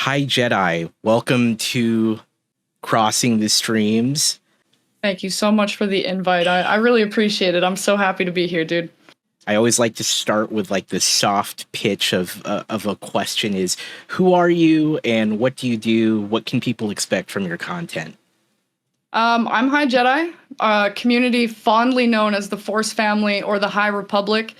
Hi Jedi, welcome to Crossing the Streams. Thank you so much for the invite. I really appreciate it. I'm so happy to be here, dude. I always like to start with like the soft pitch of a question is who are you and what do you do? What can people expect from your content? I'm HighJedi, community fondly known as the Force Family or the High Republic.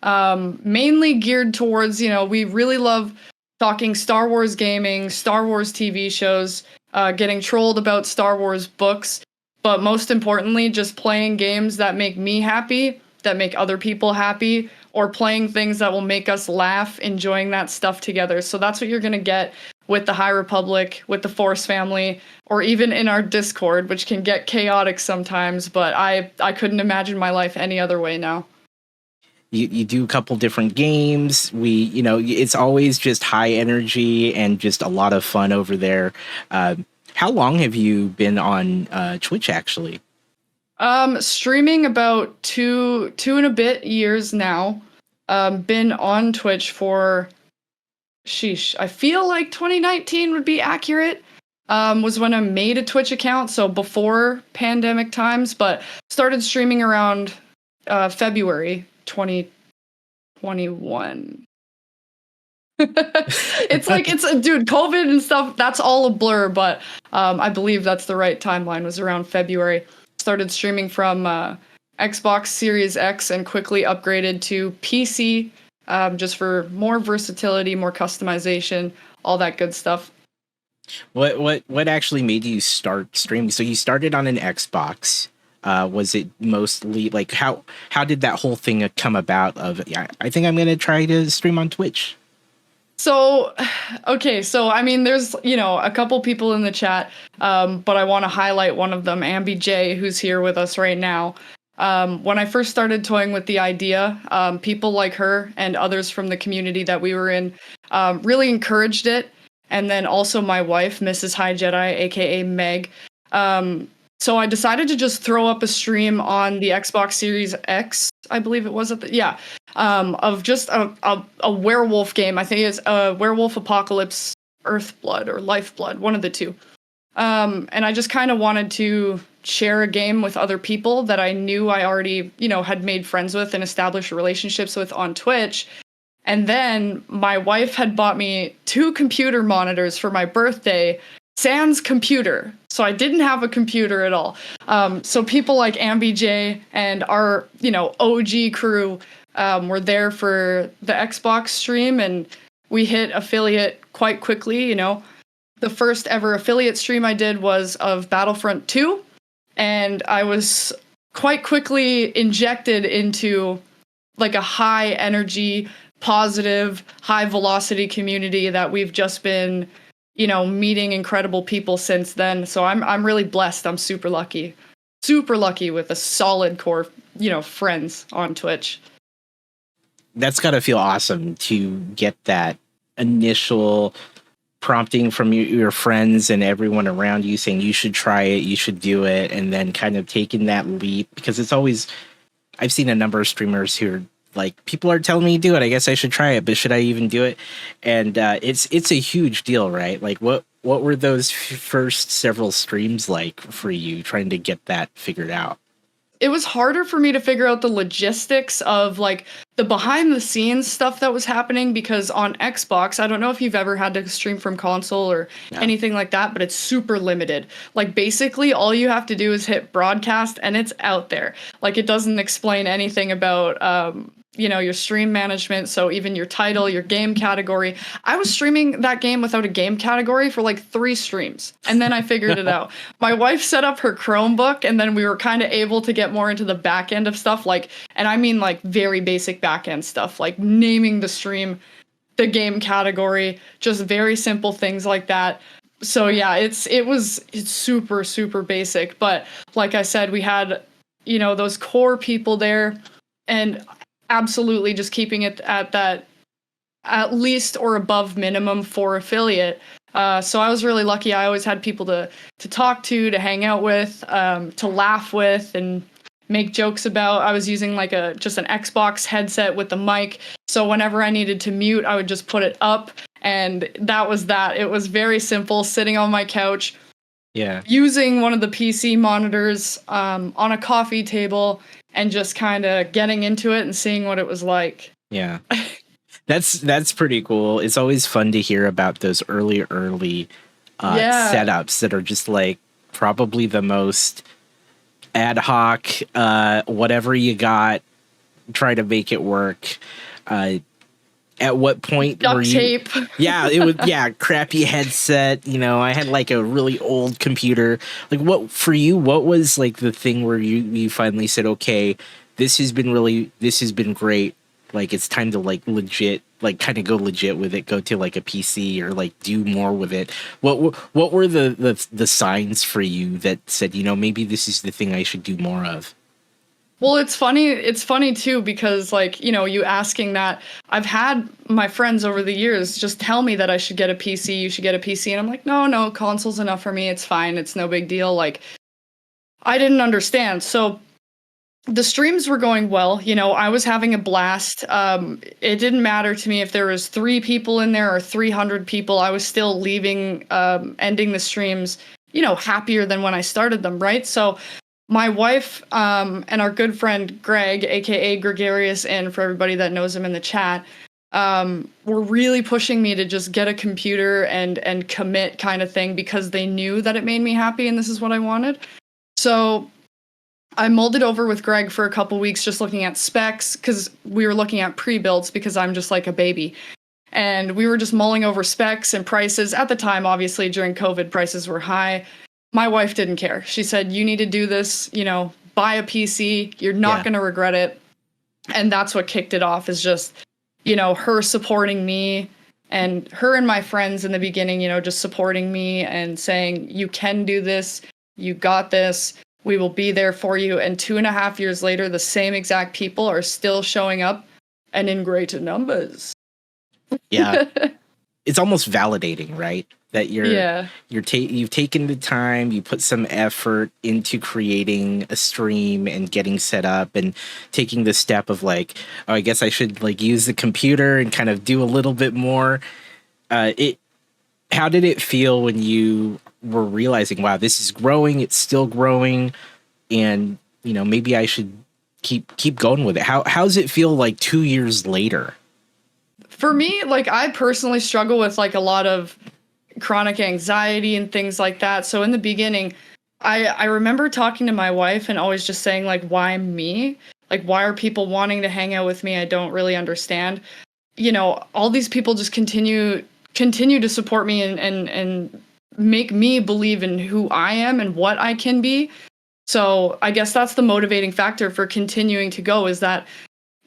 Mainly geared towards, we really love talking Star Wars gaming, Star Wars TV shows, getting trolled about Star Wars books, but most importantly, just playing games that make me happy, that make other people happy, or playing things that will make us laugh, enjoying that stuff together. So that's what you're going to get with the High Republic, with the Force Family, or even in our Discord, which can get chaotic sometimes, but I couldn't imagine my life any other way now. You do a couple different games. It's always just high energy and just a lot of fun over there. How long have you been on Twitch actually? Streaming about two and a bit years now. Been on Twitch for, sheesh, I feel like 2019 would be accurate. Was when I made a Twitch account, so before pandemic times, but started streaming around February 2021. Dude, COVID and stuff, that's all a blur, but I believe that's the right timeline, was around February. Started streaming from Xbox Series X and quickly upgraded to PC, just for more versatility, more customization, all that good stuff. What actually made you start streaming? So you started on an Xbox. Was it mostly like how did that whole thing come about? I think I'm gonna try to stream on Twitch. So, okay, I mean, there's a couple people in the chat, but I want to highlight one of them, Ambi J, who's here with us right now. When I first started toying with the idea, people like her and others from the community that we were in really encouraged it. And then also my wife, Mrs. HighJedi, aka Meg. So I decided to just throw up a stream on the Xbox Series X, I believe it was of just a werewolf game. I think it's a Werewolf Apocalypse Earthblood or Lifeblood, one of the two. And I just kind of wanted to share a game with other people that I knew I already, had made friends with and established relationships with on Twitch. And then my wife had bought me 2 computer monitors for my birthday, sans computer. So I didn't have a computer at all. So people like Ambi J and our, OG crew were there for the Xbox stream, and we hit affiliate quite quickly. The first ever affiliate stream I did was of Battlefront 2, and I was quite quickly injected into like a high energy, positive, high velocity community that we've just been meeting incredible people since then. So I'm really blessed. I'm super lucky with a solid core, friends on Twitch. That's gotta feel awesome to get that initial prompting from your friends and everyone around you saying you should try it, you should do it, and then kind of taking that leap. Because it's always, I've seen a number of streamers who are like, people are telling me to do it, I guess I should try it, but should I even do it? And it's a huge deal, right? Like what were those first several streams like for you, trying to get that figured out? It was harder for me to figure out the logistics of like the behind the scenes stuff that was happening, because on Xbox, I don't know if you've ever had to stream from console or anything like that, but it's super limited. Like basically all you have to do is hit broadcast and it's out there. Like it doesn't explain anything about your stream management. So even your title, your game category. I was streaming that game without a game category for like 3 streams. And then I figured it out. My wife set up her Chromebook, and then we were kind of able to get more into the back end of stuff. And I mean like very basic back end stuff, like naming the stream, the game category, just very simple things like that. So yeah, it's super, super basic. But like I said, we had, those core people there, and absolutely just keeping it at that at least or above minimum for affiliate. So I was really lucky. I always had people to talk to hang out with, to laugh with, and make jokes about. I was using like just an Xbox headset with the mic. So whenever I needed to mute, I would just put it up And that was that. It was very simple, sitting on my couch, Yeah. using one of the PC monitors on a coffee table and just kind of getting into it and seeing what it was like. Yeah. That's pretty cool. It's always fun to hear about those early setups that are just like probably the most ad hoc, whatever you got, try to make it work. At what point duct were you? Tape. Yeah, it was crappy headset. You know, I had like a really old computer. Like, what for you? What was like the thing where you finally said, okay, this has been great. Like, it's time to like legit, like kind of go legit with it. Go to like a PC or like do more with it. What were the signs for you that said, you know, maybe this is the thing I should do more of? Well, it's funny. It's funny too, because like, you know, you asking that, I've had my friends over the years just tell me that I should get a PC, you should get a PC. And I'm like, no, console's enough for me. It's fine. It's no big deal. Like, I didn't understand. So the streams were going well. You know, I was having a blast. It didn't matter to me if there was 3 people in there or 300 people. I was still leaving, ending the streams, you know, happier than when I started them. Right. So my wife and our good friend Greg, aka Gregarious, and for everybody that knows him in the chat, were really pushing me to just get a computer and commit kind of thing, because they knew that it made me happy and this is what I wanted. So I mulled it over with Greg for a couple weeks, just looking at specs, because we were looking at pre-builds because I'm just like a baby. And we were just mulling over specs and prices. At the time, obviously, during COVID, prices were high. My wife didn't care. She said, you need to do this, you know, buy a PC. You're not going to regret it. And that's what kicked it off, is just, you know, her supporting me, and her and my friends in the beginning, you know, just supporting me and saying, you can do this. You got this. We will be there for you. And 2.5 years later, the same exact people are still showing up, and in greater numbers. Yeah. It's almost validating, right? That you've taken the time, you put some effort into creating a stream and getting set up and taking the step of like, oh, I guess I should like use the computer and kind of do a little bit more. How did it feel when you were realizing, wow, this is growing, it's still growing, and you know, maybe I should keep going with it? How's it feel like 2 years later? For me, like, I personally struggle with like a lot of chronic anxiety and things like that. So in the beginning, I remember talking to my wife and always just saying, like, why me? Like, why are people wanting to hang out with me? I don't really understand. You know, all these people just continue to support me and make me believe in who I am and what I can be. So I guess that's the motivating factor for continuing to go, is that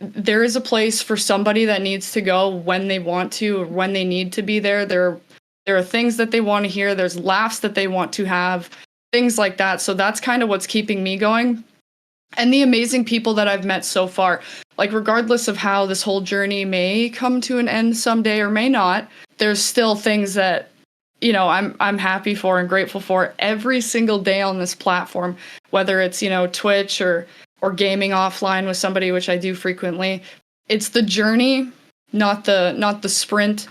there is a place for somebody that needs to go when they want to, or when they need to be there. There are things that they want to hear. There's laughs that they want to have, things like that. So that's kind of what's keeping me going. And the amazing people that I've met so far, like, regardless of how this whole journey may come to an end someday or may not, there's still things that, you know, I'm happy for and grateful for every single day on this platform, whether it's, you know, Twitch or gaming offline with somebody, which I do frequently. It's the journey, not the sprint.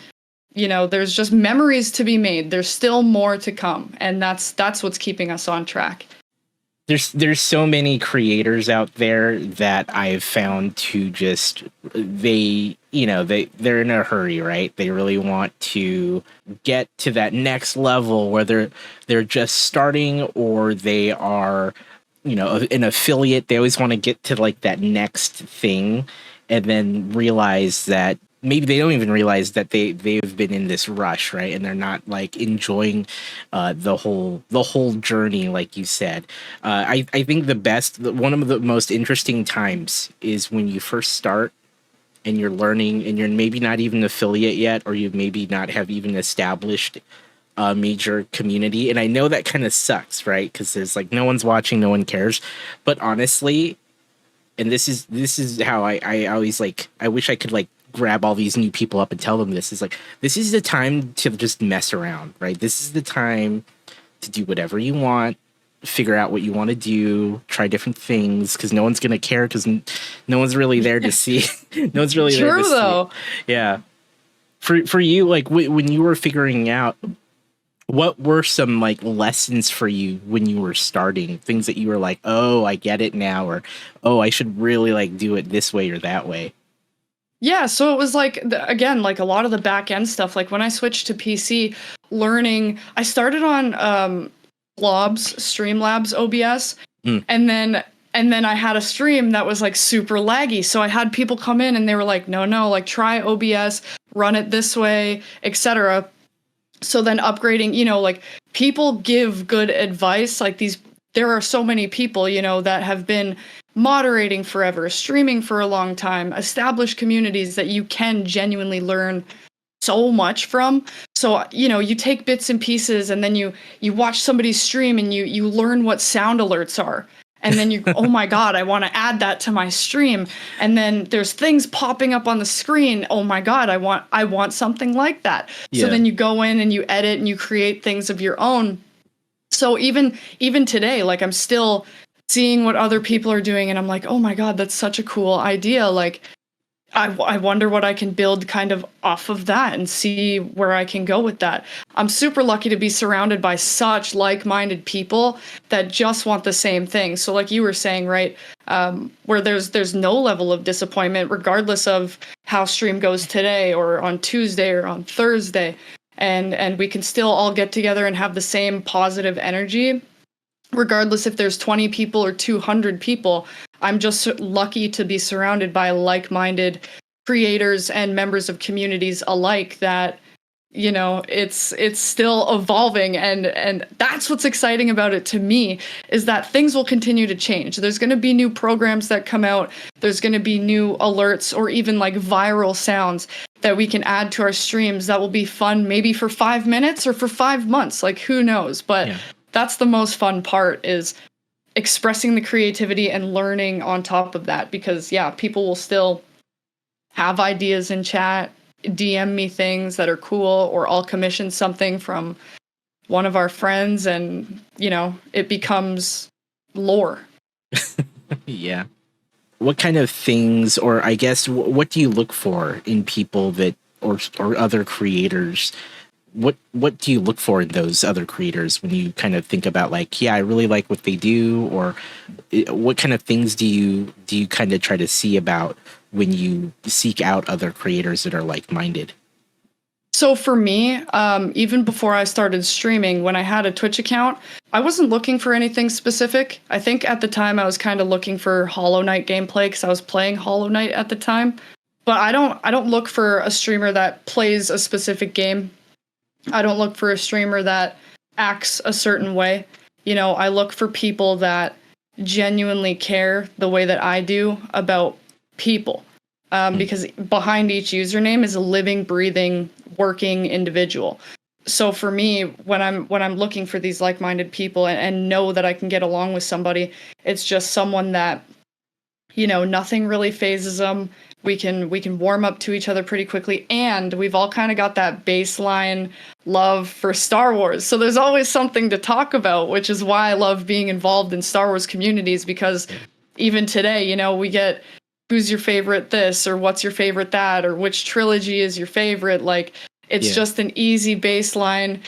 You know, there's just memories to be made. There's still more to come, and that's what's keeping us on track. There's so many creators out there that I've found to just, they're in a hurry, right? They really want to get to that next level, whether they're just starting or they are, you know, an affiliate. They always want to get to like that next thing, and then realize that maybe they don't even realize that they've been in this rush, right? And they're not like enjoying the whole journey, like you said. I think one of the most interesting times is when you first start and you're learning, and you're maybe not even affiliate yet, or you maybe not have even established a major community. And I know that kind of sucks, right? Because there's like, no one's watching, no one cares. But honestly, and this is how I always like, I wish I could like grab all these new people up and tell them this is like, this is the time to just mess around, right? This is the time to do whatever you want, figure out what you want to do, try different things, because no one's going to care, because no one's really there to see. No one's really there to see. True, though. Yeah. For you, like when you were figuring out, what were some like lessons for you when you were starting? Things that you were like, oh, I get it now, or oh, I should really like do it this way or that way. Yeah, so it was like again, like a lot of the back end stuff. Like when I switched to PC, learning, I started on Streamlabs OBS, Mm. and then I had a stream that was like super laggy. So I had people come in and they were like, no, like try OBS, run it this way, etc. So then upgrading, like people give good advice. Like there are so many people, that have been moderating forever, streaming for a long time, established communities that you can genuinely learn so much from. So, you take bits and pieces and then you watch somebody's stream and you learn what sound alerts are. And then oh my God, I want to add that to my stream. And then there's things popping up on the screen. Oh my God, I want something like that. Yeah. So then you go in and you edit and you create things of your own. So even today, like I'm still seeing what other people are doing and I'm like, oh my God, that's such a cool idea. Like I wonder what I can build kind of off of that and see where I can go with that. I'm super lucky to be surrounded by such like-minded people that just want the same thing. So like you were saying, right, where there's no level of disappointment regardless of how stream goes today or on Tuesday or on Thursday. And we can still all get together and have the same positive energy regardless if there's 20 people or 200 people. I'm just lucky to be surrounded by like-minded creators and members of communities alike that, it's still evolving. And that's what's exciting about it to me, is that things will continue to change. There's going to be new programs that come out. There's going to be new alerts or even like viral sounds that we can add to our streams that will be fun maybe for 5 minutes or for 5 months. Like, who knows? But yeah. That's the most fun part, is expressing the creativity and learning on top of that, because people will still have ideas in chat, DM me things that are cool, or I'll commission something from one of our friends and it becomes lore. Yeah. What kind of things, or I guess what do you look for in people that or other creators? What do you look for in those other creators when you kind of think about like, I really like what they do, or what kind of things do you kind of try to see about when you seek out other creators that are like-minded? So for me, even before I started streaming, when I had a Twitch account, I wasn't looking for anything specific. I think at the time I was kind of looking for Hollow Knight gameplay because I was playing Hollow Knight at the time. But I don't look for a streamer that plays a specific game. I don't look for a streamer that acts a certain way. I look for people that genuinely care the way that I do about people. Because behind each username is a living, breathing, working individual. So for me, when I'm looking for these like-minded people and know that I can get along with somebody, it's just someone that, nothing really phases them. We can warm up to each other pretty quickly, and we've all kind of got that baseline love for Star Wars. So there's always something to talk about, which is why I love being involved in Star Wars communities, because even today, we get who's your favorite this, or what's your favorite that, or which trilogy is your favorite. Like, it's just an easy baseline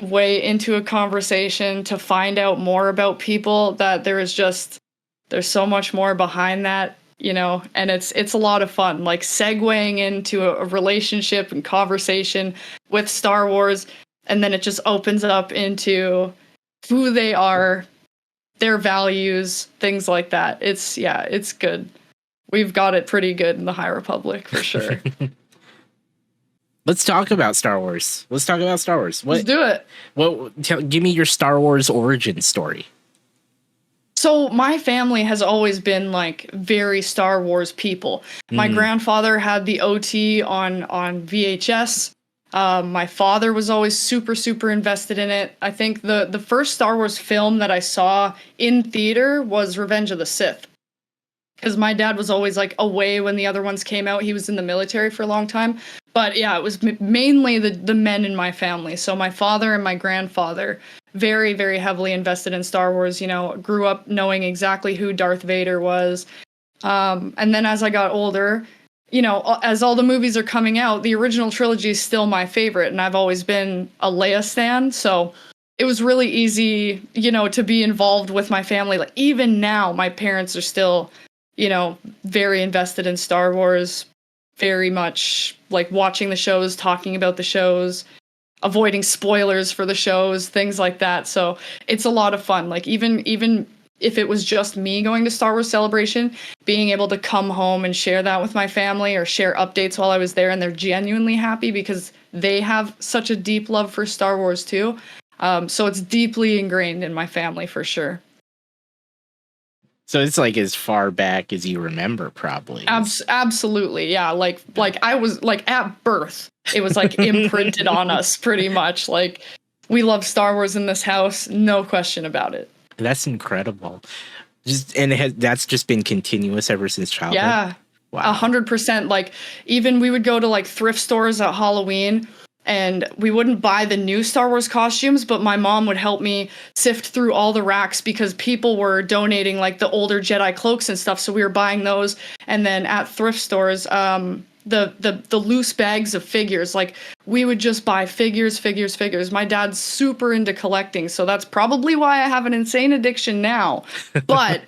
way into a conversation to find out more about people, that there's so much more behind that. And it's a lot of fun, like segueing into a relationship and conversation with Star Wars, and then it just opens up into who they are, their values, things like that. It's good. We've got it pretty good in the High Republic, for sure. Let's talk about Star Wars. Let's do it. Give me your Star Wars origin story. So my family has always been like very Star Wars people. My grandfather had the OT on VHS. My father was always super, super invested in it. I think the first Star Wars film that I saw in theater was Revenge of the Sith, because my dad was always like away when the other ones came out. He was in the military for a long time. But yeah, it was mainly the men in my family. So my father and my grandfather, very, very heavily invested in Star Wars, grew up knowing exactly who Darth Vader was. And then as I got older, you know, as all the movies are coming out, the original trilogy is still my favorite, and I've always been a Leia stan, so it was really easy, you know, to be involved with my family. Like even now, my parents are still, you know, very invested in Star Wars, very much like watching the shows, talking about the shows, avoiding spoilers for the shows, things like that. So it's a lot of fun. Like even if it was just me going to Star Wars Celebration, being able to come home and share that with my family or share updates while I was there, and they're genuinely happy because they have such a deep love for Star Wars too. So it's deeply ingrained in my family for sure. So it's like as far back as you remember, probably. Absolutely, yeah. Like I was like at birth, it was like imprinted on us pretty much. Like we love Star Wars in this house, no question about it. That's incredible. That's just been continuous ever since childhood. Yeah, wow, 100%. Like even we would go to like thrift stores at Halloween, and we wouldn't buy the new Star Wars costumes, but my mom would help me sift through all the racks because people were donating like the older Jedi cloaks and stuff. So we were buying those, and then at thrift stores, the loose bags of figures, like we would just buy figures. My dad's super into collecting, so that's probably why I have an insane addiction now. But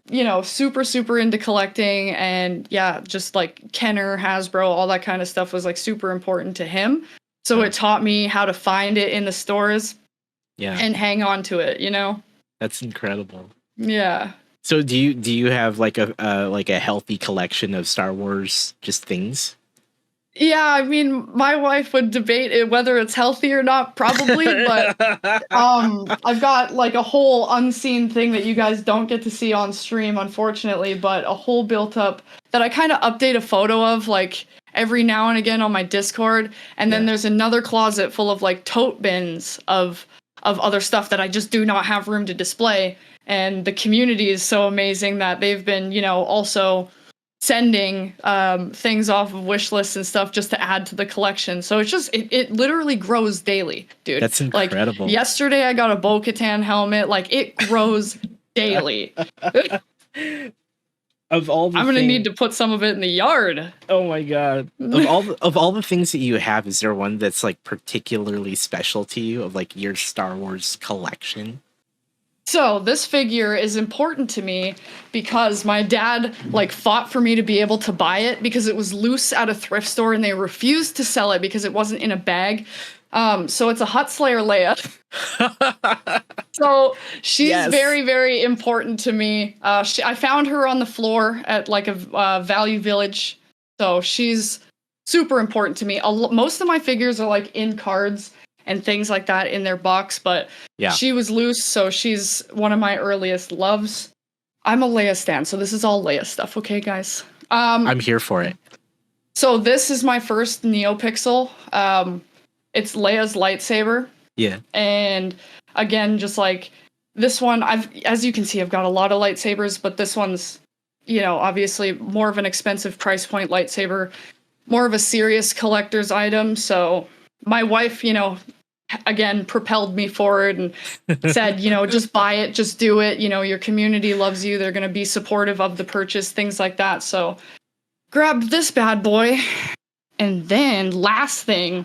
you know, super into collecting, and yeah, just like Kenner, Hasbro, all that kind of stuff was like super important to him. So it taught me how to find it in the stores, and hang on to it, you know? That's incredible. Yeah. So do you have like a healthy collection of Star Wars just things? Yeah, I mean, my wife would debate it, whether it's healthy or not, probably, but I've got like a whole unseen thing that you guys don't get to see on stream, unfortunately, but a whole built up that I kind of update a photo of like every now and again on my Discord, and then there's another closet full of like tote bins of other stuff that I just do not have room to display. And the community is so amazing that they've been, you know, also sending things off of wish lists and stuff just to add to the collection. So it's just it literally grows daily, dude. That's incredible. Like yesterday I got a Bo-Katan helmet. Like it grows daily. Of all the I'm gonna need to put some of it in the yard. Oh my god. Of all the things that you have, is there one that's like particularly special to you, of like your Star Wars collection? So this figure is important to me because my dad like fought for me to be able to buy it because it was loose at a thrift store and they refused to sell it because it wasn't in a bag. So it's a Hutt Slayer Leia. So she's very, very important to me. I found her on the floor at like a Value Village. So she's super important to me. Most of my figures are like in cards and things like that in their box, but she was loose, so she's one of my earliest loves. I'm a Leia stan, so this is all Leia stuff, okay, guys? I'm here for it. So this is my first NeoPixel. It's Leia's lightsaber. Yeah. And again, just like this one, as you can see, I've got a lot of lightsabers, but this one's, you know, obviously more of an expensive price point lightsaber, more of a serious collector's item. So my wife, you know, again, propelled me forward and said, you know, just buy it, just do it. You know, your community loves you. They're going to be supportive of the purchase, things like that. So grabbed this bad boy. And then last thing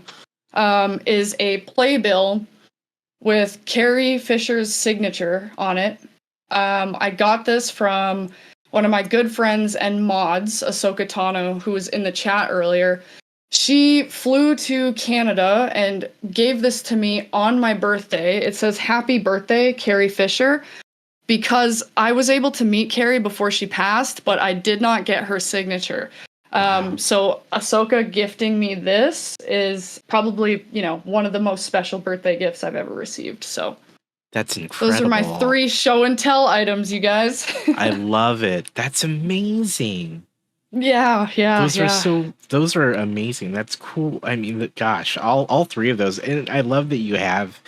is a playbill with Carrie Fisher's signature on it. I got this from one of my good friends and mods, Ahsoka Tano, who was in the chat earlier. She flew to Canada and gave this to me on my birthday. It says, "Happy birthday, Carrie Fisher," because I was able to meet Carrie before she passed, but I did not get her signature. So Ahsoka gifting me this is probably, you know, one of the most special birthday gifts I've ever received. So that's incredible. Those are my 3 show and tell items, you guys. I love it. That's amazing. Yeah. Those are amazing. That's cool. I mean, gosh, all 3 of those. And I love that you have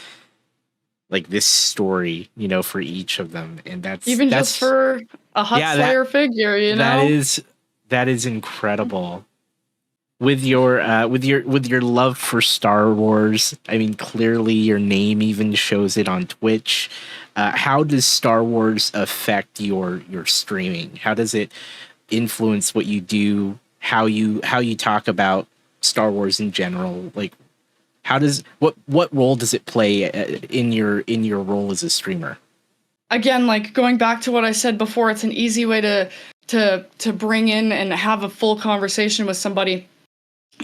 like this story, you know, for each of them. And that's just for a Hutt Slayer figure, you know? That is incredible. With your love for Star Wars, I mean, clearly your name even shows it on Twitch. How does Star Wars affect your streaming? How does it influence what you do? how you talk about Star Wars in general. Like, how does what role does it play in your role as a streamer? Again, like going back to what I said before, it's an easy way to bring in and have a full conversation with somebody.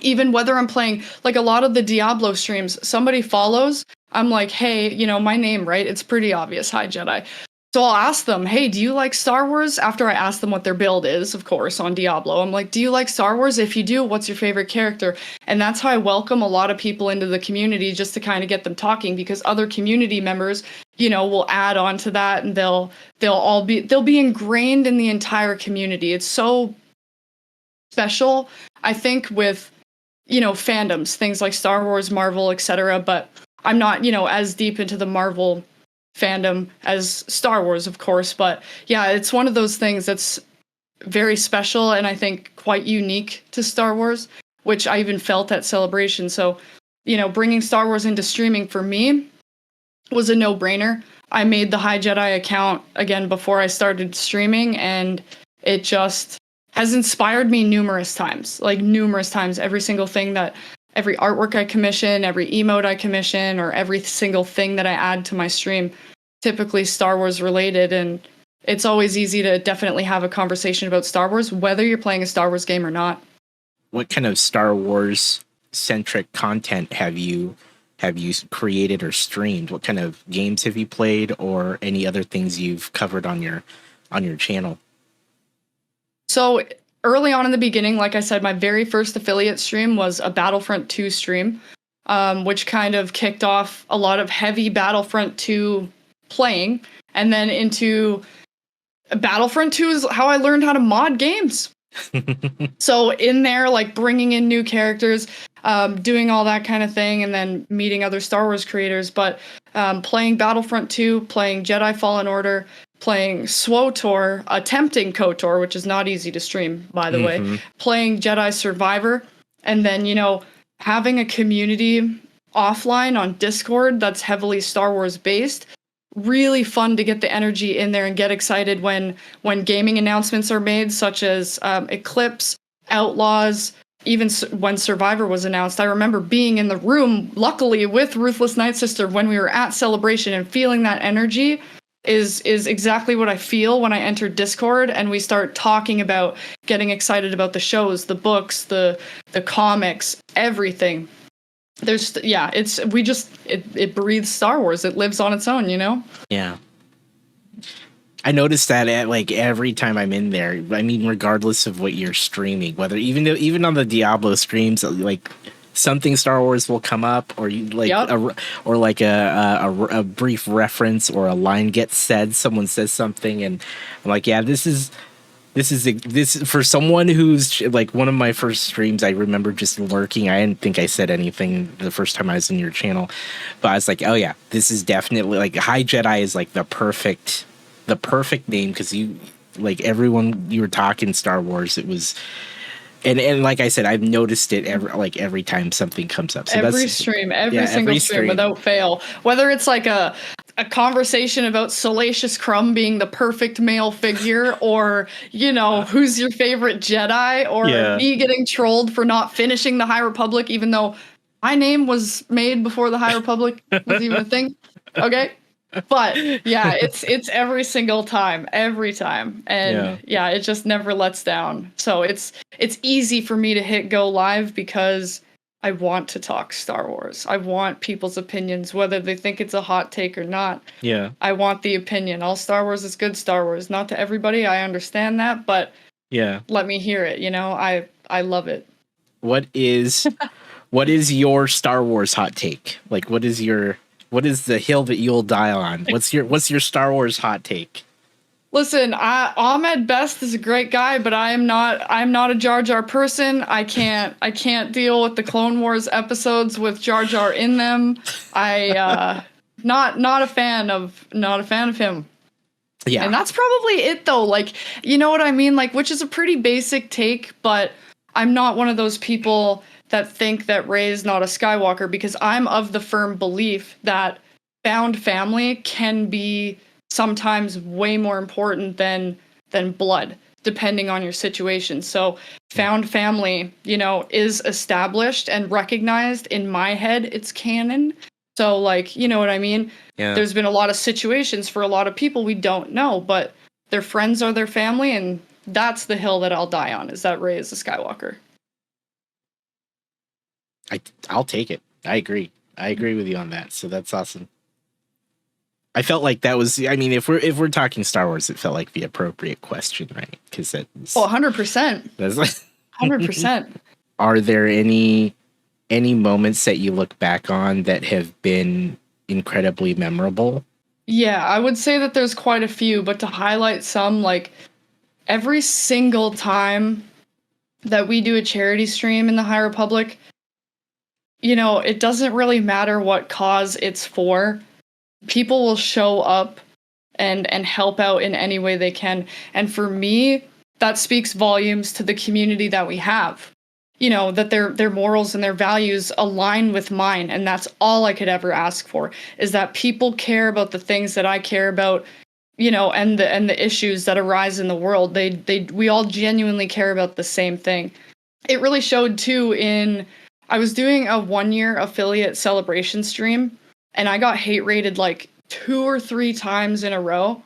Even whether I'm playing, like a lot of the Diablo streams, somebody follows, I'm like, hey, my name, right? It's pretty obvious, HighJedi. So I'll ask them, hey, do you like Star Wars? After I ask them what their build is, of course, on Diablo. I'm like, do you like Star Wars? If you do, what's your favorite character? And that's how I welcome a lot of people into the community, just to kind of get them talking, because other community members, will add on to that, and they'll be ingrained in the entire community. It's so special, I think, with fandoms, things like Star Wars, Marvel, etc. But I'm not, as deep into the Marvel fandom as Star Wars, of course. But yeah, it's one of those things that's very special, and I think quite unique to Star Wars, which I even felt at Celebration. So, bringing Star Wars into streaming for me was a no-brainer. I made the HighJedi account again before I started streaming, and it just has inspired me numerous times. Every single thing every artwork I commission, every emote I commission, or every single thing that I add to my stream, typically Star Wars related. And it's always easy to definitely have a conversation about Star Wars, whether you're playing a Star Wars game or not. What kind of Star Wars centric content have you created or streamed? What kind of games have you played, or any other things you've covered on your channel? So early on in the beginning, like I said, my very first affiliate stream was a Battlefront 2 stream, which kind of kicked off a lot of heavy Battlefront 2 playing. And then into Battlefront 2 is how I learned how to mod games. So in there, like bringing in new characters, doing all that kind of thing, and then meeting other Star Wars creators. But playing Battlefront 2, playing Jedi Fallen Order, playing SWOTOR, attempting KOTOR, which is not easy to stream, by the way, playing Jedi Survivor, and then, having a community offline on Discord that's heavily Star Wars based. Really fun to get the energy in there and get excited when gaming announcements are made, such as Eclipse, Outlaws, even when Survivor was announced. I remember being in the room, luckily, with Ruthless Night Sister when we were at Celebration, and feeling that energy is exactly what I feel when I enter Discord and we start talking about getting excited about the shows, the books, the comics, everything. It breathes Star Wars. It lives on its own, Yeah. I noticed that at every time I'm in there. I mean, regardless of what you're streaming, whether even on the Diablo streams, like something Star Wars will come up, or a brief reference or a line gets said. Someone says something, and I'm like, yeah, this is for someone who's like one of my first streams. I remember just lurking. I didn't think I said anything the first time I was in your channel, but I was like, oh yeah, this is definitely like HighJedi is like the perfect name, because you, like, everyone you were talking Star Wars, it was. And like I said, I've noticed it every time something comes up. So every single stream without fail. Whether it's like a conversation about Salacious Crumb being the perfect male figure, or who's your favorite Jedi, or me getting trolled for not finishing the High Republic, even though my name was made before the High Republic was even a thing. Okay. But yeah, it's every single time, and it just never lets down. So it's easy for me to hit go live, because I want to talk Star Wars. I want people's opinions, whether they think it's a hot take or not. Yeah, I want the opinion. All Star Wars is good Star Wars. Not to everybody, I understand that, but let me hear it. I love it. What is your Star Wars hot take? Like, what is the hill that you'll die on? What's your Star Wars hot take? Listen, Ahmed Best is a great guy, but I'm not a Jar Jar person. I can't deal with the Clone Wars episodes with Jar Jar in them. Not a fan of him. Yeah. And that's probably it though. Like, you know what I mean? Like, which is a pretty basic take, but I'm not one of those people that think that Rey's not a Skywalker, because I'm of the firm belief that found family can be sometimes way more important than blood. depending on your situation. So found family, you know, is established and recognized in my head. It's canon. So like, you know what I mean? Yeah. There's been a lot of situations for a lot of people we don't know, but their friends are their family, and that's the hill that I'll die on, is that Rey is a Skywalker. I'll take it. I agree with you on that. So that's awesome. I felt like that was, I mean, if we're talking Star Wars, it felt like the appropriate question, right? Because that's 100%. That's like 100%. Are there any moments that you look back on that have been incredibly memorable? Yeah, I would say that there's quite a few, but to highlight some, like every single time that we do a charity stream in the High Republic, you know, it doesn't really matter what cause it's for. People will show up and help out in any way they can. And for me, that speaks volumes to the community that we have. You know, that their morals and their values align with mine, and that's all I could ever ask for, is that people care about the things that I care about, you know, and the issues that arise in the world. We all genuinely care about the same thing. It really showed too in, I was doing a 1-year affiliate celebration stream, and I got hate rated like 2 or 3 times in a row,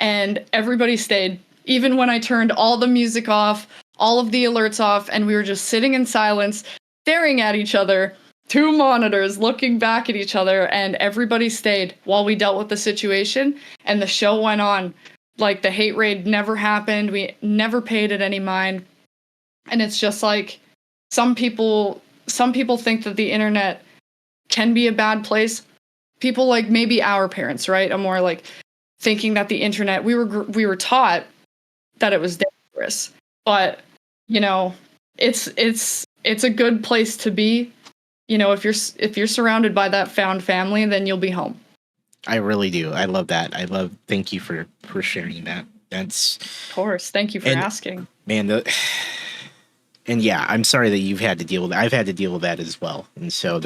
and everybody stayed, even when I turned all the music off, all of the alerts off, and we were just sitting in silence, staring at each other, 2 monitors, looking back at each other, and everybody stayed while we dealt with the situation, and the show went on. Like, the hate raid never happened, we never paid it any mind, and it's just like, some people think that the internet can be a bad place. People like maybe our parents, right, are more like thinking that the internet, we were taught that it was dangerous, but you know, it's a good place to be. You know, if you're surrounded by that found family, then you'll be home. I really do. I love that. Thank you for sharing that. That's, of course. Thank you for asking. Man, and yeah, I'm sorry that you've had to deal with that. I've had to deal with that as well. And so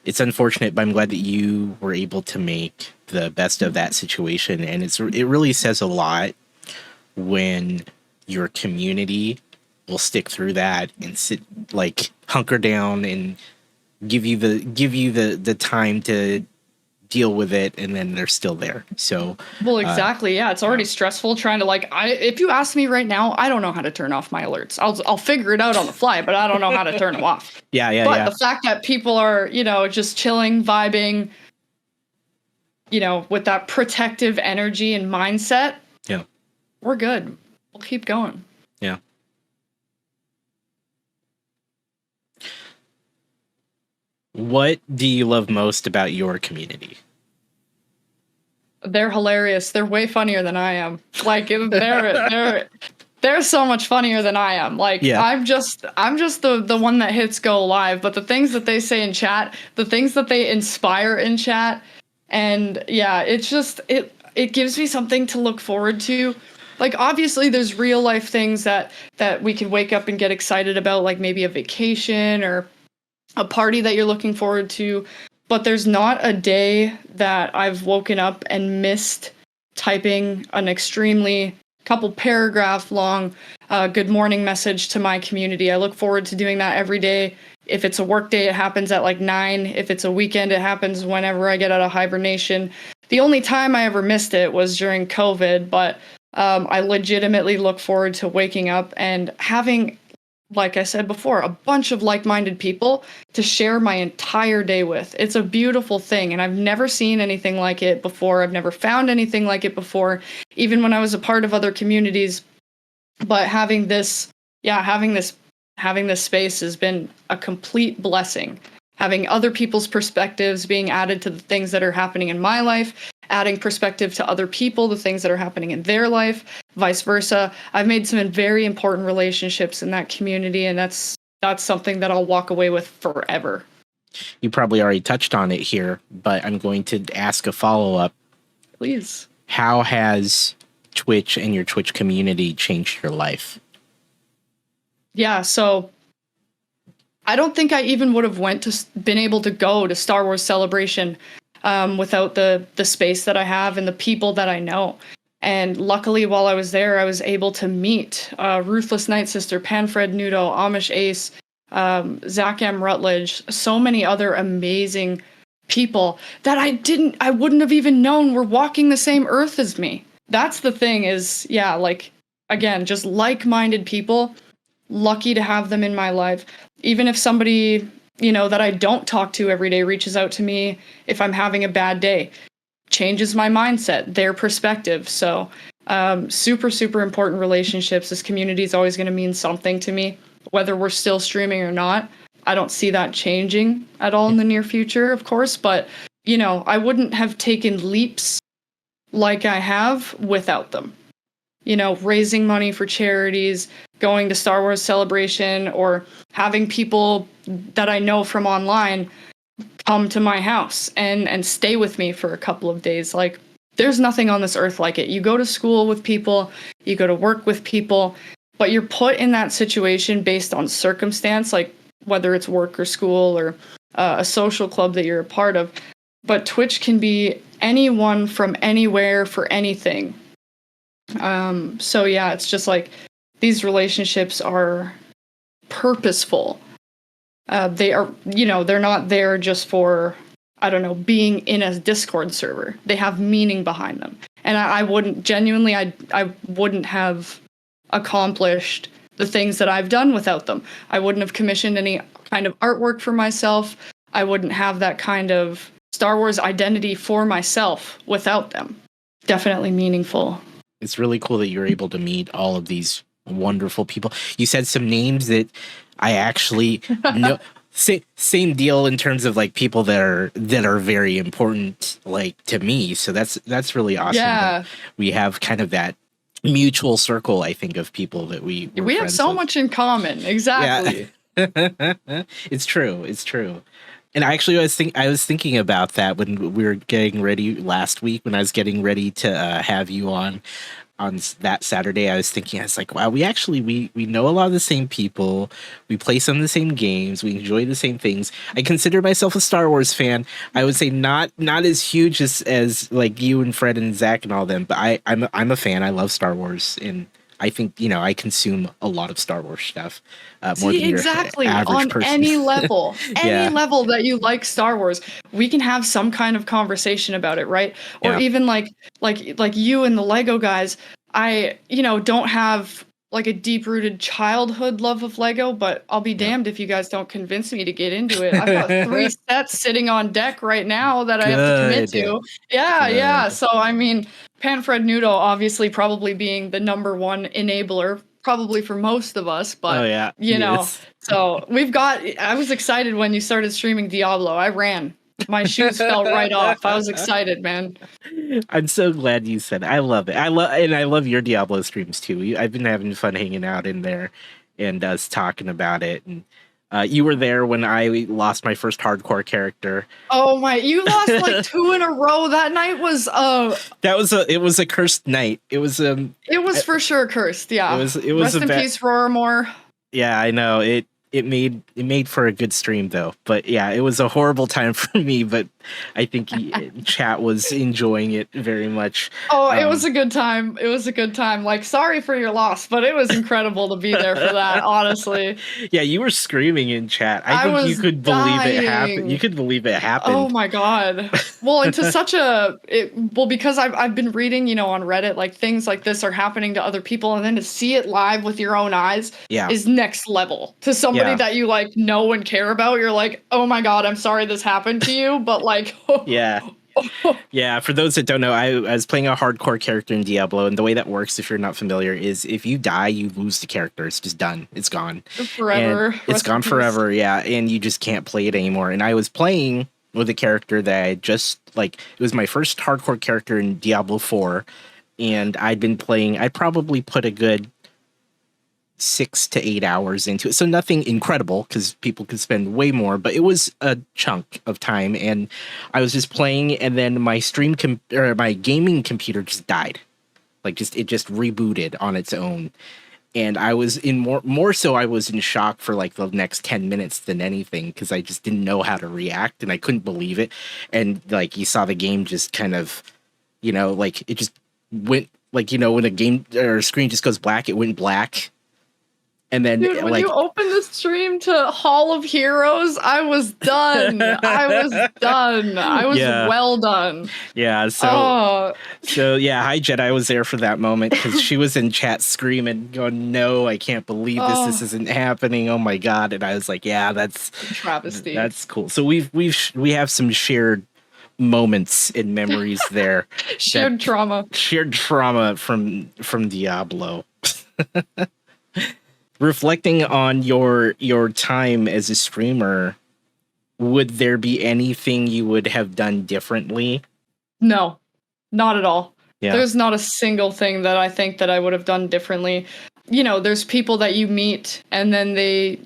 it's unfortunate, but I'm glad that you were able to make the best of that situation. And it really says a lot when your community will stick through that and hunker down and give you the time to deal with it, and then they're still there. So well, exactly. Yeah, it's already stressful trying to if you ask me right now, I don't know how to turn off my alerts. I'll figure it out on the fly, but I don't know how to turn them off. But the fact that people are, you know, just chilling, vibing, you know, with that protective energy and mindset, we're good. We'll keep going. Yeah. What do you love most about your community? They're hilarious. They're way funnier than I am. Like they're so much funnier than I am. Like I'm just the one that hits go live, but the things that they say in chat, the things that they inspire in chat, and yeah, it's just it gives me something to look forward to. Like, obviously there's real life things that we can wake up and get excited about, like maybe a vacation or a party that you're looking forward to. But there's not a day that I've woken up and missed typing an extremely couple paragraph long good morning message to my community. I look forward to doing that every day. If it's a work day, it happens at like 9. If it's a weekend, it happens whenever I get out of hibernation. The only time I ever missed it was during COVID, but I legitimately look forward to waking up and having, like I said before, a bunch of like-minded people to share my entire day with. It's a beautiful thing, and I've never seen anything like it before. I've never found anything like it before, even when I was a part of other communities. But having this space has been a complete blessing. Having other people's perspectives being added to the things that are happening in my life, adding perspective to other people, the things that are happening in their life, vice versa. I've made some very important relationships in that community, and that's something that I'll walk away with forever. You probably already touched on it here, but I'm going to ask a follow-up. Please. How has Twitch and your Twitch community changed your life? Yeah, so I don't think I even would have been able to go to Star Wars Celebration without the space that I have and the people that I know. And luckily, while I was there, I was able to meet Ruthless Night Sister, Panfred Nudo, Amish Ace, Zach M. Rutledge, so many other amazing people that I wouldn't have even known were walking the same earth as me. That's the thing is, yeah, like, again, just like-minded people, lucky to have them in my life. Even if somebody, that I don't talk to every day reaches out to me if I'm having a bad day, changes my mindset, their perspective. So super, super important relationships. This community is always going to mean something to me, whether we're still streaming or not. I don't see that changing at all in the near future, of course, but I wouldn't have taken leaps like I have without them. Raising money for charities, going to Star Wars Celebration, or having people that I know from online come to my house and stay with me for a couple of days. Like, there's nothing on this earth like it. You go to school with people, you go to work with people, but you're put in that situation based on circumstance, like whether it's work or school or a social club that you're a part of. But Twitch can be anyone from anywhere for anything. So yeah, it's just like these relationships are purposeful. They are, they're not there just for, I don't know, being in a Discord server. They have meaning behind them. And I wouldn't, genuinely, I wouldn't have accomplished the things that I've done without them. I wouldn't have commissioned any kind of artwork for myself. I wouldn't have that kind of Star Wars identity for myself without them. Definitely meaningful. It's really cool that you're able to meet all of these wonderful people. You said some names that I actually know. Same deal in terms of like people that are very important, like, to me. So that's really awesome. Yeah, we have kind of that mutual circle, I think, of people that we have so much in common. Exactly. Yeah. It's true. And actually, I was thinking about that when we were getting ready last week, when I was getting ready to have you on that Saturday. I was like, wow, we know a lot of the same people. We play some of the same games. We enjoy the same things. I consider myself a Star Wars fan. I would say not as huge as like you and Fred and Zach and all them, but I'm a fan. I love Star Wars, and I think, I consume a lot of Star Wars stuff more than your average person. Any level, level that you like Star Wars, we can have some kind of conversation about it, right? Or even like you and the Lego guys, I, don't have like a deep-rooted childhood love of Lego, but I'll be damned if you guys don't convince me to get into it. I've got 3 sets sitting on deck right now that I have to commit to. Yeah. So, I mean, Panfred Nudo obviously probably being the number one enabler, probably for most of us, but, so I was excited when you started streaming Diablo. I ran. My shoes fell right off. I was excited, man. I'm so glad you said it. I love it. I love your Diablo streams too. I've been having fun hanging out in there and us talking about it. And you were there when I lost my first hardcore character. Oh my! You lost like 2 in a row. That night was it was a cursed night. It was for sure cursed. Yeah. It was Rest in peace, Roarmore. Yeah, I know it. It made for a good stream though. But yeah, it was a horrible time for me, but I think chat was enjoying it very much. Oh, it was a good time. It was a good time. Like, sorry for your loss, but it was incredible to be there for that, honestly. Yeah, you were screaming in chat. I think you could believe it happened. You could believe it happened. Oh my god. Well, into because I've been reading, on Reddit, like things like this are happening to other people, and then to see it live with your own eyes is next level. To somebody that you like know and care about, you're like, oh my god, I'm sorry this happened to you, but like yeah, for those that don't know, I was playing a hardcore character in Diablo, and the way that works, if you're not familiar, is if you die, you lose the character. It's just done. It's gone forever. And it's gone forever. Yeah, and you just can't play it anymore. And I was playing with a character that I just it was my first hardcore character in Diablo 4, and I'd probably put a good 6 to 8 hours into it. So nothing incredible, because people could spend way more, but it was a chunk of time. And I was just playing, and then my my gaming computer just died. It just rebooted on its own. And I was in more so I was in shock for like the next 10 minutes than anything, because I just didn't know how to react, and I couldn't believe it. And like, you saw the game just kind of, it just went like, you know, when a game or a screen just goes black, it went black. And then Dude, when you opened the stream to Hall of Heroes, I was done. I was done. I was well done. Yeah. So yeah, HighJedi was there for that moment because she was in chat screaming, going, "No, I can't believe this. This isn't happening. Oh my god!" And I was like, "Yeah, that's travesty. That's cool." So we have some shared moments and memories there. Shared trauma from Diablo. Reflecting on your time as a streamer, would there be anything you would have done differently? No, not at all. Yeah. There's not a single thing that I think that I would have done differently. You know, there's people that you meet and then they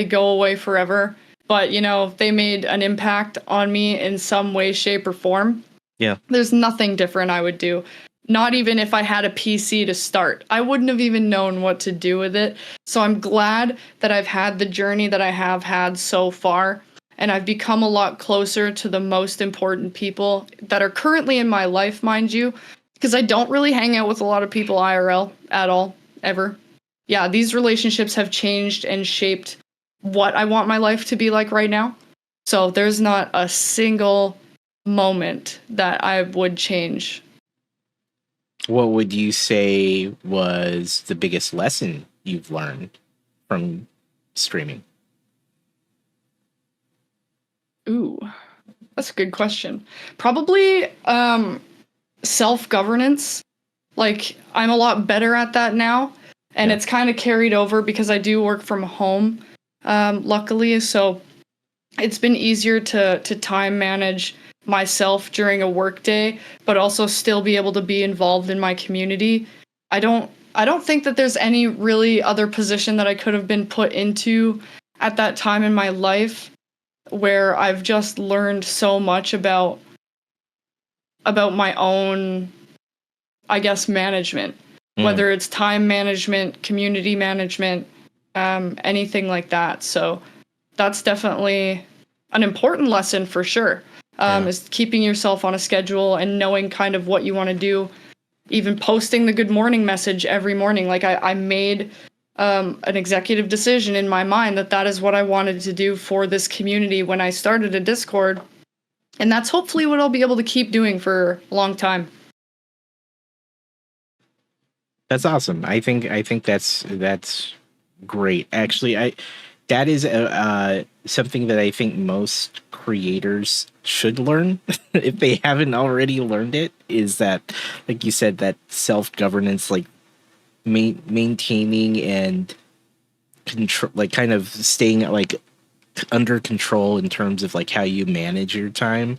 go away forever, but you know, they made an impact on me in some way, shape, or form. Yeah. There's nothing different I would do. Not even if I had a PC to start. I wouldn't have even known what to do with it. So I'm glad that I've had the journey that I have had so far. And I've become a lot closer to the most important people that are currently in my life, mind you. Because I don't really hang out with a lot of people IRL at all, ever. Yeah, these relationships have changed and shaped what I want my life to be like right now. So there's not a single moment that I would change. What would you say was the biggest lesson you've learned from streaming? Ooh, that's a good question. Probably self-governance. Like, I'm a lot better at that now. And it's kind of carried over because I do work from home, luckily. So it's been easier to time manage myself during a work day, but also still be able to be involved in my community. I don't think that there's any really other position that I could have been put into at that time in my life where I've just learned so much about my own, I guess, management, whether it's time management, community management, anything like that. So that's definitely an important lesson for sure. Is keeping yourself on a schedule and knowing kind of what you want to do, even posting the good morning message every morning. Like I made an executive decision in my mind that is what I wanted to do for this community when I started a Discord. And that's hopefully what I'll be able to keep doing for a long time. That's awesome. I think that's great. Actually, that is something that I think most creators should learn if they haven't already learned it, is that, like you said, that self-governance, like maintaining and control, like kind of staying like under control in terms of like how you manage your time.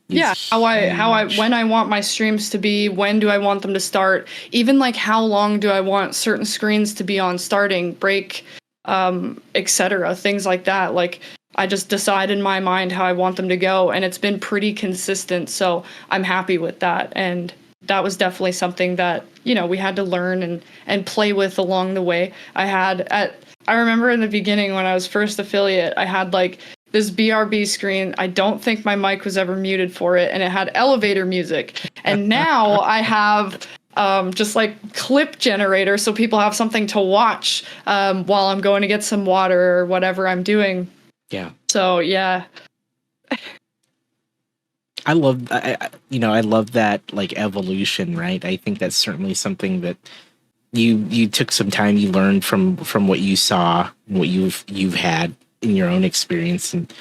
Yeah, how I when I want my streams to be, when do I want them to start, even like how long do I want certain screens to be on starting, break, etc., things like that. Like I just decide in my mind how I want them to go, and it's been pretty consistent, so I'm happy with that. And that was definitely something that, you know, we had to learn and play with along the way. I remember in the beginning when I was first affiliate, I had like this BRB screen. I don't think my mic was ever muted for it, and it had elevator music. And now I have just like clip generator, so people have something to watch while I'm going to get some water or whatever I'm doing. Yeah. So yeah. I love that like evolution, right? I think that's certainly something that you took some time, you learned from what you saw, what you've had in your own experience, and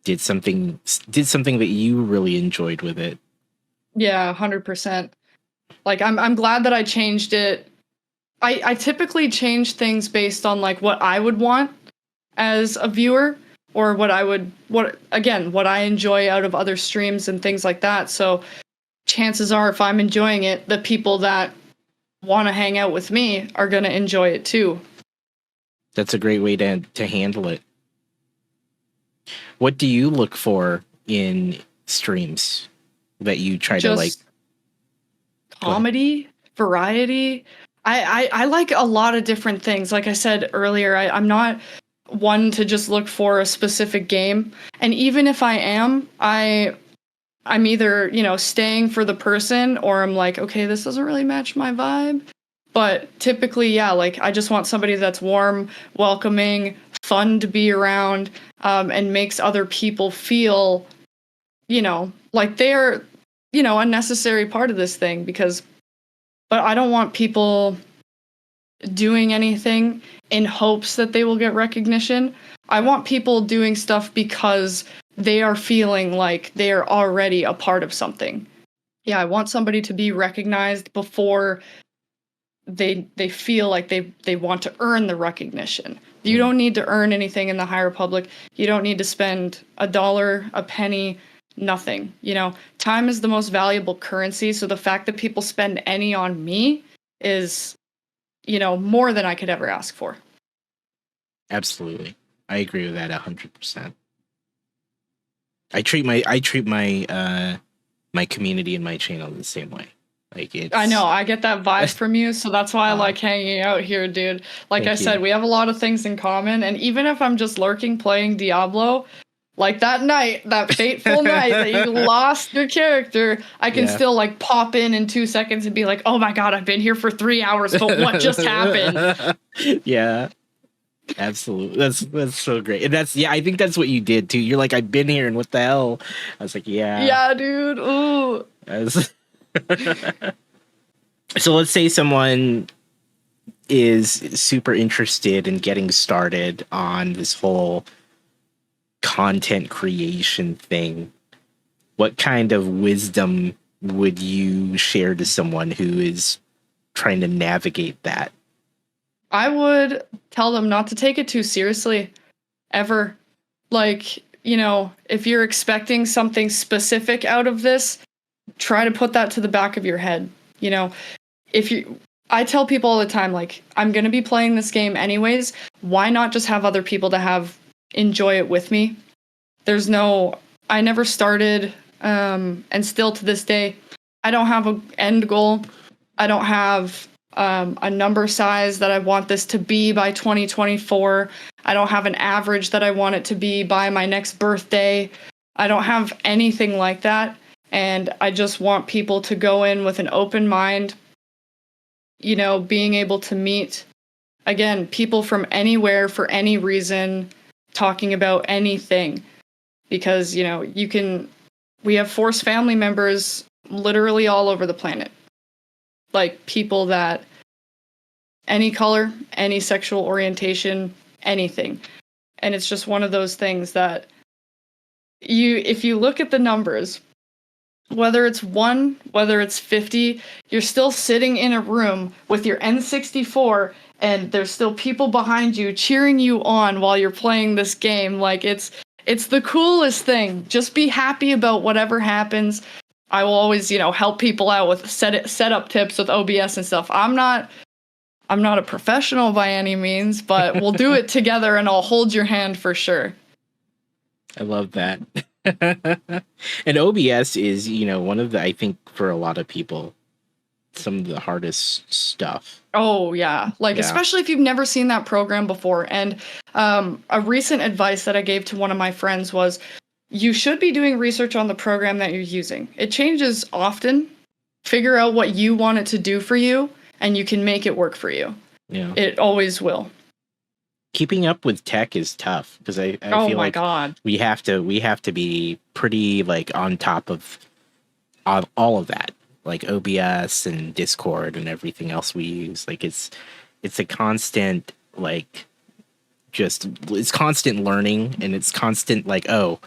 did something that you really enjoyed with it. Yeah, 100%. Like I'm glad that I changed it. I typically change things based on like what I would want as a viewer, or what I enjoy out of other streams and things like that. So chances are, if I'm enjoying it, the people that want to hang out with me are going to enjoy it too. That's a great way to handle it. What do you look for in streams that you try to like? Comedy, variety. I like a lot of different things. Like I said earlier, I'm not one to just look for a specific game. And even if I am, I I'm either, staying for the person, or I'm like, okay, this doesn't really match my vibe. But typically, yeah, like I just want somebody that's warm, welcoming, fun to be around, and makes other people feel, like they're, a necessary part of this thing. But I don't want people doing anything in hopes that they will get recognition. I want people doing stuff because they are feeling like they are already a part of something. Yeah, I want somebody to be recognized before they feel like they want to earn the recognition. You don't need to earn anything in the High Republic. You don't need to spend a dollar, a penny, nothing. Time is the most valuable currency, so the fact that people spend any on me is, more than I could ever ask for. Absolutely. I agree with that 100%. I treat my my community and my channel the same way. Like, I know, I get that vibe from you, so that's why I like hanging out here, dude. Like I said, we have a lot of things in common, and even if I'm just lurking playing Diablo, like that night, that fateful night that you lost your character, I can still like pop in 2 seconds and be like, oh my god, I've been here for 3 hours, but what just happened? Yeah. Absolutely. That's so great. And I think that's what you did too. You're like, I've been here and what the hell? I was like, yeah. Yeah, dude. Ooh. So let's say someone is super interested in getting started on this whole content creation thing. What kind of wisdom would you share to someone who is trying to navigate that? I would tell them not to take it too seriously, ever. Like, if you're expecting something specific out of this, try to put that to the back of your head. I tell people all the time, like, I'm going to be playing this game anyways. Why not just have other people to enjoy it with me? I never started, and still to this day, I don't have an end goal. I don't have a number size that I want this to be by 2024. I don't have an average that I want it to be by my next birthday. I don't have anything like that. And I just want people to go in with an open mind, being able to meet, again, people from anywhere for any reason, talking about anything. Because, we have Force family members literally all over the planet. Like people that any color, any sexual orientation, anything. And it's just one of those things that if you look at the numbers, whether it's 1, whether it's 50, you're still sitting in a room with your N64 and there's still people behind you cheering you on while you're playing this game. Like it's the coolest thing. Just be happy about whatever happens. I will always, help people out with setup tips with OBS and stuff. I'm not a professional by any means, but we'll do it together and I'll hold your hand for sure. I love that. And OBS is, one of the, I think for a lot of people, some of the hardest stuff. Oh, yeah. Especially if you've never seen that program before. And a recent advice that I gave to one of my friends was, you should be doing research on the program that you're using. It changes often. Figure out what you want it to do for you, and you can make it work for you. Yeah. It always will. Keeping up with tech is tough because I feel like God. we have to be pretty like on top of all of that, like OBS and Discord and everything else we use. Like it's a constant it's constant learning, and it's constant like, oh,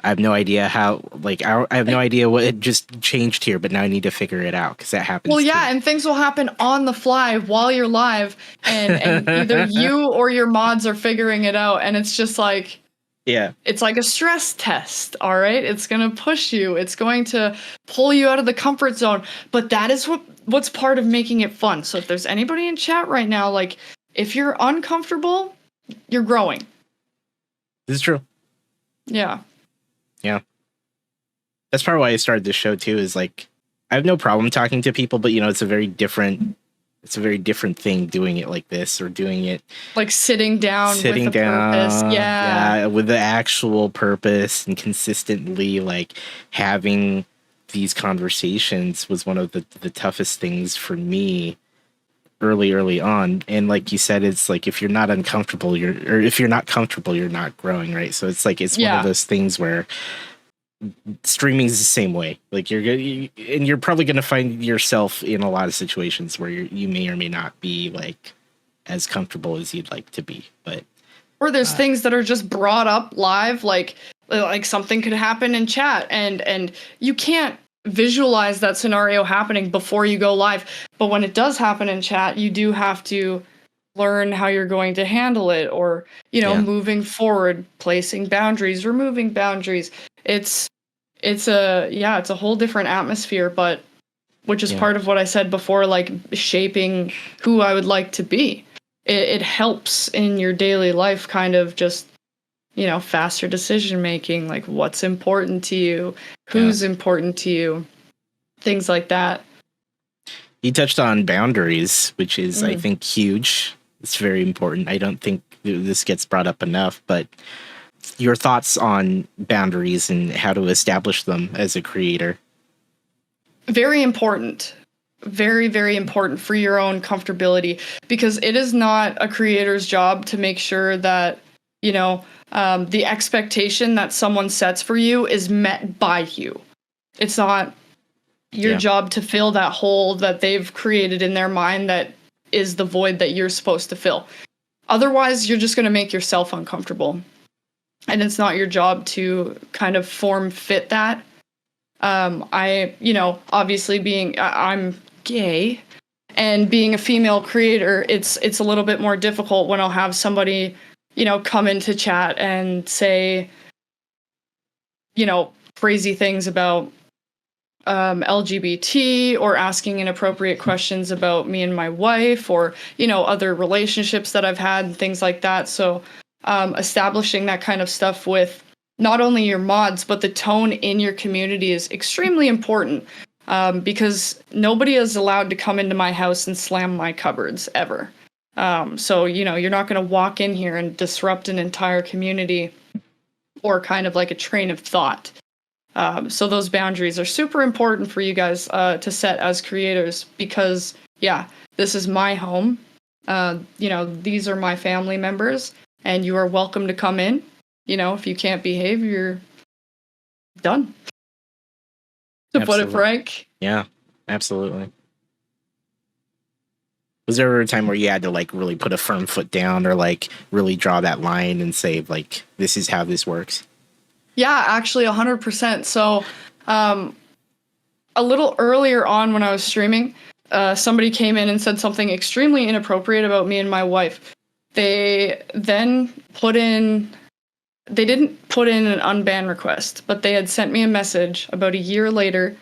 I have no idea how, I have no idea what it just changed here, but now I need to figure it out because that happens. Well, yeah, and things will happen on the fly while you're live, and either you or your mods are figuring it out, and it's just like, yeah, it's like a stress test, all right? It's going to push you. It's going to pull you out of the comfort zone, but that is what's part of making it fun. So if there's anybody in chat right now, like, if you're uncomfortable, you're growing. This is true. Yeah. Yeah. That's part of why I started this show too, is like, I have no problem talking to people, but it's a very different it's a very different thing doing it like this, or doing it like sitting down sitting with a down, purpose. Yeah. with the actual purpose, and consistently like having these conversations was one of the toughest things for me early on. And like you said, it's like if you're not uncomfortable, or if you're not comfortable, you're not growing, right? So it's like it's one of those things where streaming is the same way. Like and you're probably going to find yourself in a lot of situations where you may or may not be like as comfortable as you'd like to be, but or there's things that are just brought up live, like something could happen in chat, and you can't visualize that scenario happening before you go live. But when it does happen in chat, you do have to learn how you're going to handle it, or moving forward, placing boundaries, removing boundaries. It's a whole different atmosphere, but which is part of what I said before, like shaping who I would like to be. It helps in your daily life, kind of just faster decision making, like what's important to you, who's important to you, things like that. You touched on boundaries, which is I think huge. It's very important. I don't think this gets brought up enough, but your thoughts on boundaries and how to establish them as a creator. Very important. Very, very important for your own comfortability, because it is not a creator's job to make sure that, the expectation that someone sets for you is met by you. It's not your job to fill that hole that they've created in their mind that is the void that you're supposed to fill. Otherwise, you're just going to make yourself uncomfortable. And it's not your job to kind of form fit that. Obviously I'm gay, and being a female creator, it's a little bit more difficult when I'll have somebody, come into chat and say, crazy things about LGBT, or asking inappropriate questions about me and my wife, or, other relationships that I've had and things like that. So establishing that kind of stuff with not only your mods, but the tone in your community is extremely important, because nobody is allowed to come into my house and slam my cupboards ever. So, you're not going to walk in here and disrupt an entire community or kind of like a train of thought. So those boundaries are super important for you guys to set as creators, because, this is my home. These are my family members, and you are welcome to come in. If you can't behave, you're done. To put it frank. Yeah, absolutely. Was there ever a time where you had to like really put a firm foot down, or like really draw that line and say like, this is how this works? Yeah, actually 100%. So a little earlier on when I was streaming, somebody came in and said something extremely inappropriate about me and my wife. They then they didn't put in an unban request, but they had sent me a message about a year later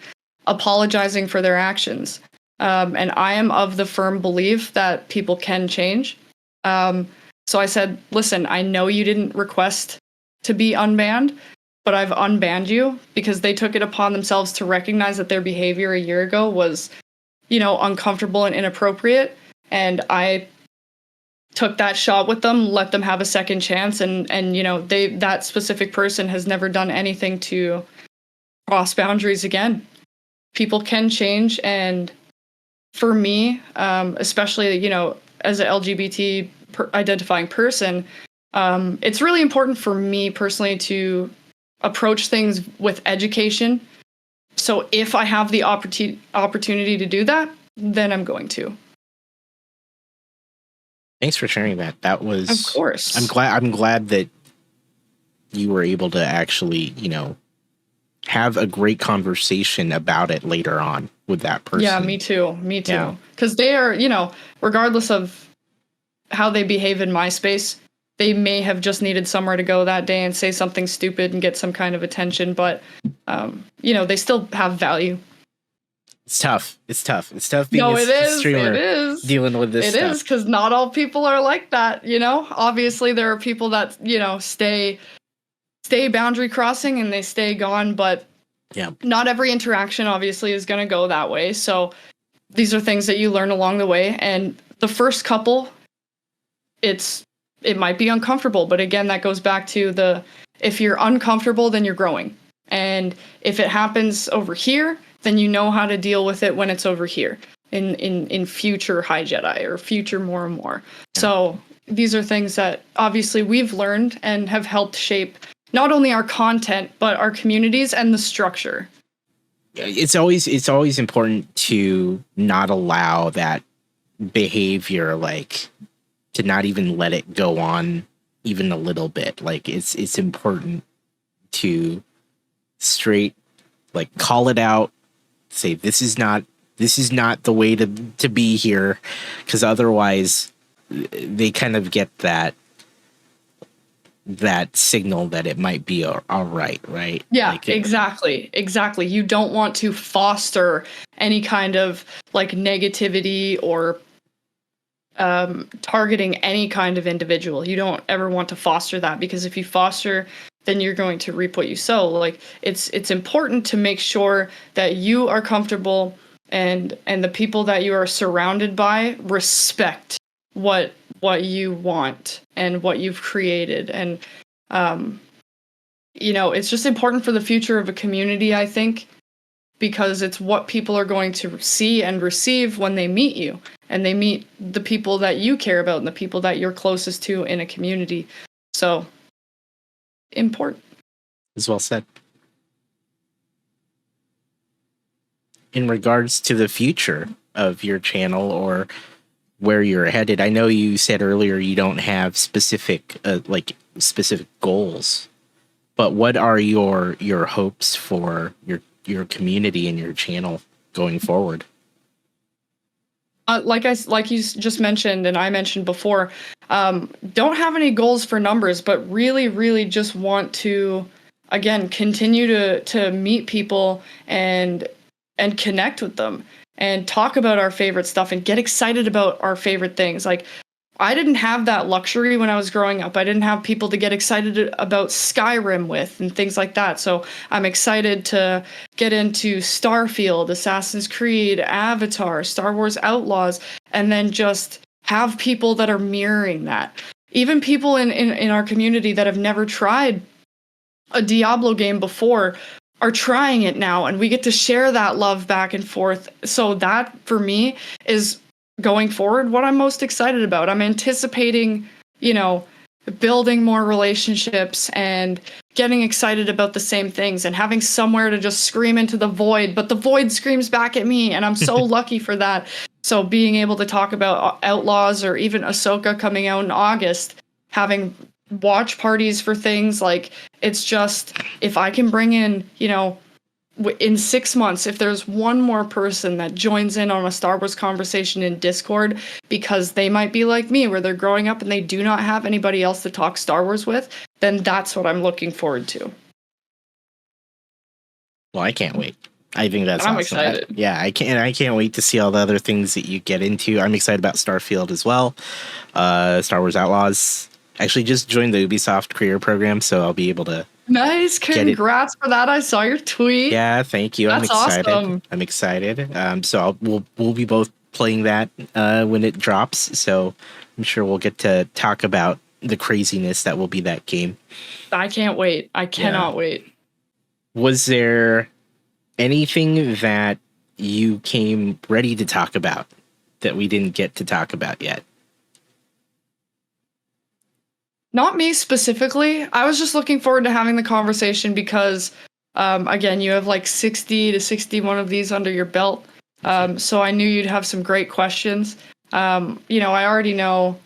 apologizing for their actions. And I am of the firm belief that people can change. So I said, listen, I know you didn't request to be unbanned, but I've unbanned you, because they took it upon themselves to recognize that their behavior a year ago was, uncomfortable and inappropriate. And I took that shot with them, let them have a second chance. And that specific person has never done anything to cross boundaries again. People can change. And for me, especially, as an LGBT identifying person, it's really important for me personally to approach things with education. So if I have the opportunity to do that, then I'm going to. Thanks for sharing that. That was, of course. I'm glad that you were able to actually, have a great conversation about it later on with that person. Yeah, me too. Because they are, regardless of how they behave in my space, they may have just needed somewhere to go that day and say something stupid and get some kind of attention, but they still have value. It's tough. It's tough being a streamer dealing with this stuff. It is, because not all people are like that, Obviously, there are people that, stay boundary crossing and they stay gone, but not every interaction obviously is going to go that way. So these are things that you learn along the way. And the first couple, it might be uncomfortable, but again, that goes back to if you're uncomfortable, then you're growing. And if it happens over here, then you know how to deal with it when it's over here in future HighJedi or future more and more. Yeah. So these are things that obviously we've learned and have helped shape not only our content, but our communities and the structure. It's always important to not allow that behavior, like to not even let it go on even a little bit. Like it's important to straight, like, call it out, say this is not the way to be here, because otherwise they kind of get that signal that it might be all right. Yeah, like exactly. You don't want to foster any kind of like negativity or targeting any kind of individual. You don't ever want to foster that, because if you foster, then you're going to reap what you sow. Like it's important to make sure that you are comfortable and the people that you are surrounded by respect what you want and what you've created. And it's just important for the future of a community, I think, because it's what people are going to see and receive when they meet you and they meet the people that you care about and the people that you're closest to in a community. So important. As well said. In regards to the future of your channel or where you're headed, I know you said earlier you don't have specific goals, but what are your hopes for your community and your channel going forward? Like you just mentioned, and I mentioned before, don't have any goals for numbers, but really, really just want to, again, continue to meet people and connect with them and talk about our favorite stuff and get excited about our favorite things. Like, I didn't have that luxury when I was growing up. I didn't have people to get excited about Skyrim with and things like that. So I'm excited to get into Starfield, Assassin's Creed, Avatar, Star Wars Outlaws, and then just have people that are mirroring that. Even people in our community that have never tried a Diablo game before are trying it now, and we get to share that love back and forth. So that, for me, is going forward what I'm most excited about. I'm anticipating, building more relationships and getting excited about the same things and having somewhere to just scream into the void, but the void screams back at me, and I'm so lucky for that. So being able to talk about Outlaws or even Ahsoka coming out in August, having watch parties for things, like, it's just, if I can bring in, in 6 months, if there's one more person that joins in on a Star Wars conversation in Discord, because they might be like me, where they're growing up and they do not have anybody else to talk Star Wars with, then that's what I'm looking forward to. Well, I can't wait. I think that's I'm awesome. excited. I can't wait to see all the other things that you get into. I'm excited about Starfield as well. Star Wars Outlaws. Actually just joined the Ubisoft Career Program, so I'll be able to. Nice, congrats for that. I saw your tweet. Yeah, thank you. That's awesome. I'm excited. So we'll be both playing that when it drops. So I'm sure we'll get to talk about the craziness that will be that game. I can't wait. I cannot wait. Was there anything that you came ready to talk about that we didn't get to talk about yet? Not me specifically. I was just looking forward to having the conversation because, again, you have like 60 to 61 of these under your belt. So I knew you'd have some great questions. I already know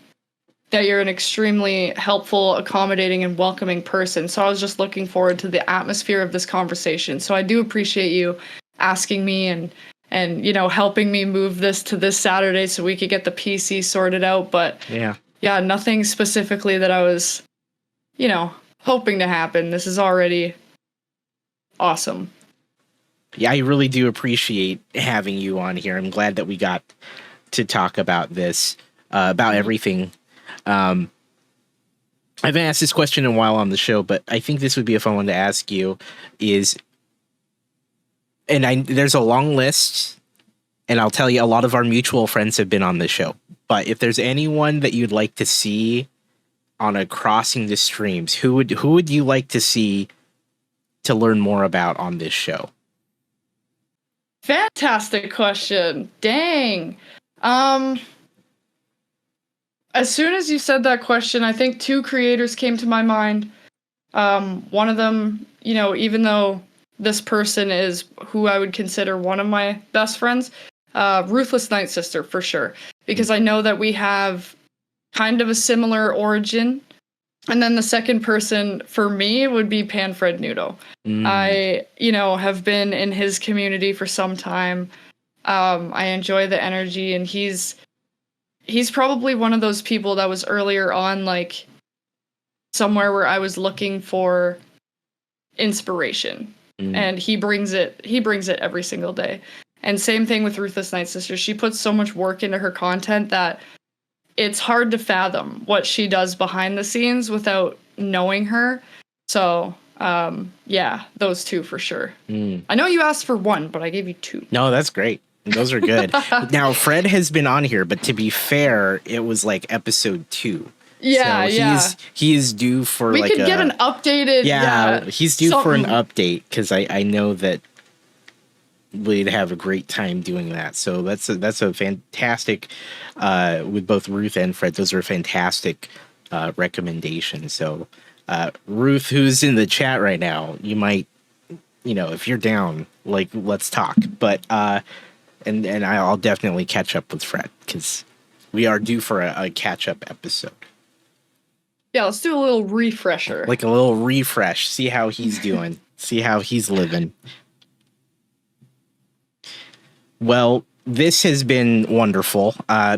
that you're an extremely helpful, accommodating, and welcoming person. So I was just looking forward to the atmosphere of this conversation. So I do appreciate you asking me and helping me move this to this Saturday so we could get the PC sorted out. But yeah, nothing specifically that I was, hoping to happen. This is already awesome. Yeah, I really do appreciate having you on here. I'm glad that we got to talk about this, about everything. I haven't asked this question in a while on the show, but I think this would be a fun one to ask you. There's a long list and I'll tell you, a lot of our mutual friends have been on this show. But if there's anyone that you'd like to see on a Crossing the Streams, who would you like to see to learn more about on this show? Fantastic question. Dang. As soon as you said that question, I think two creators came to my mind. One of them, even though this person is who I would consider one of my best friends, Ruthless Night Sister for sure, because I know that we have kind of a similar origin. And then the second person for me would be Panfred Nudo. I, have been in his community for some time. I enjoy the energy, and he's probably one of those people that was earlier on, like, somewhere where I was looking for inspiration. And he brings it every single day. And same thing with Ruthless Night Sister. She puts so much work into her content that it's hard to fathom what she does behind the scenes without knowing her. So, yeah, those two for sure. I know you asked for one, but I gave you two. No, that's great. Those are good. Now, Fred has been on here, but to be fair, it was like episode 2. Yeah, so he is due for we could get an updated. Yeah, he's due for an something. update, because I know that we'd have a great time doing that. So that's a fantastic, with both Ruth and Fred, those are fantastic recommendations. So Ruth, who's in the chat right now, you might, if you're down, like, let's talk. But and I'll definitely catch up with Fred, because we are due for a catch-up episode. Yeah, let's do a little refresher. Like a little refresh. See how he's doing. See how he's living. Well, this has been wonderful.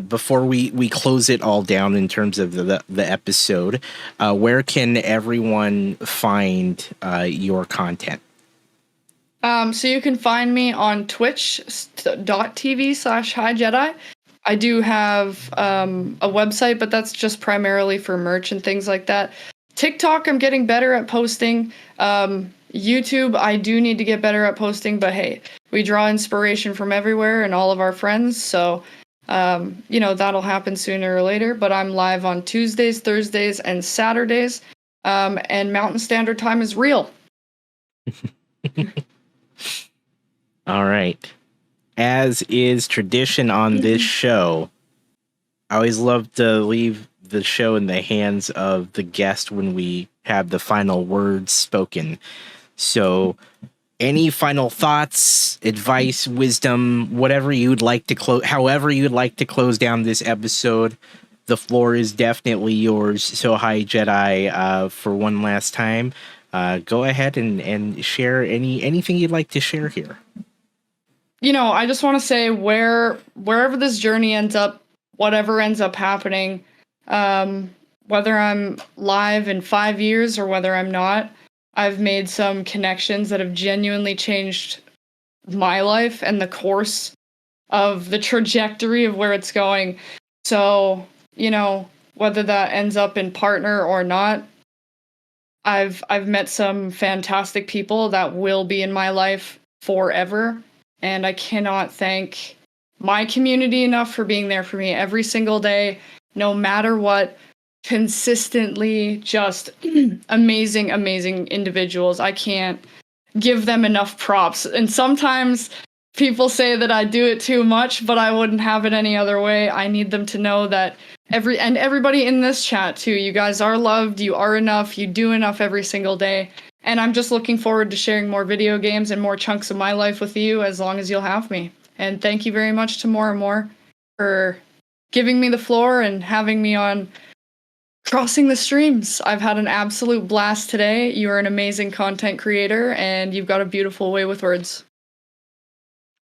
Before we close it all down in terms of the episode, where can everyone find your content? So you can find me on twitch.tv/HighJedi. I do have a website, but that's just primarily for merch and things like that. TikTok, I'm getting better at posting. YouTube, I do need to get better at posting, but hey, we draw inspiration from everywhere and all of our friends, so that'll happen sooner or later. But I'm live on Tuesdays, Thursdays, and Saturdays, and Mountain Standard Time is real. All right. As is tradition on this show, I always love to leave the show in the hands of the guest when we have the final words spoken. So any final thoughts, advice, wisdom, whatever you'd like to however you'd like to close down this episode, the floor is definitely yours. So HighJedi, for one last time, go ahead and share anything you'd like to share here. I just want to say wherever this journey ends up, whatever ends up happening, whether I'm live in 5 years or whether I'm not, I've made some connections that have genuinely changed my life and the course of the trajectory of where it's going. So, whether that ends up in partner or not, I've met some fantastic people that will be in my life forever. And I cannot thank my community enough for being there for me every single day, no matter what. Consistently just amazing, amazing individuals. I can't give them enough props. And sometimes people say that I do it too much, but I wouldn't have it any other way. I need them to know that everybody in this chat too, you guys are loved, you are enough, you do enough every single day. And I'm just looking forward to sharing more video games and more chunks of my life with you as long as you'll have me. And thank you very much to More and More for giving me the floor and having me on Crossing the Streams. I've had an absolute blast today. You are an amazing content creator and you've got a beautiful way with words.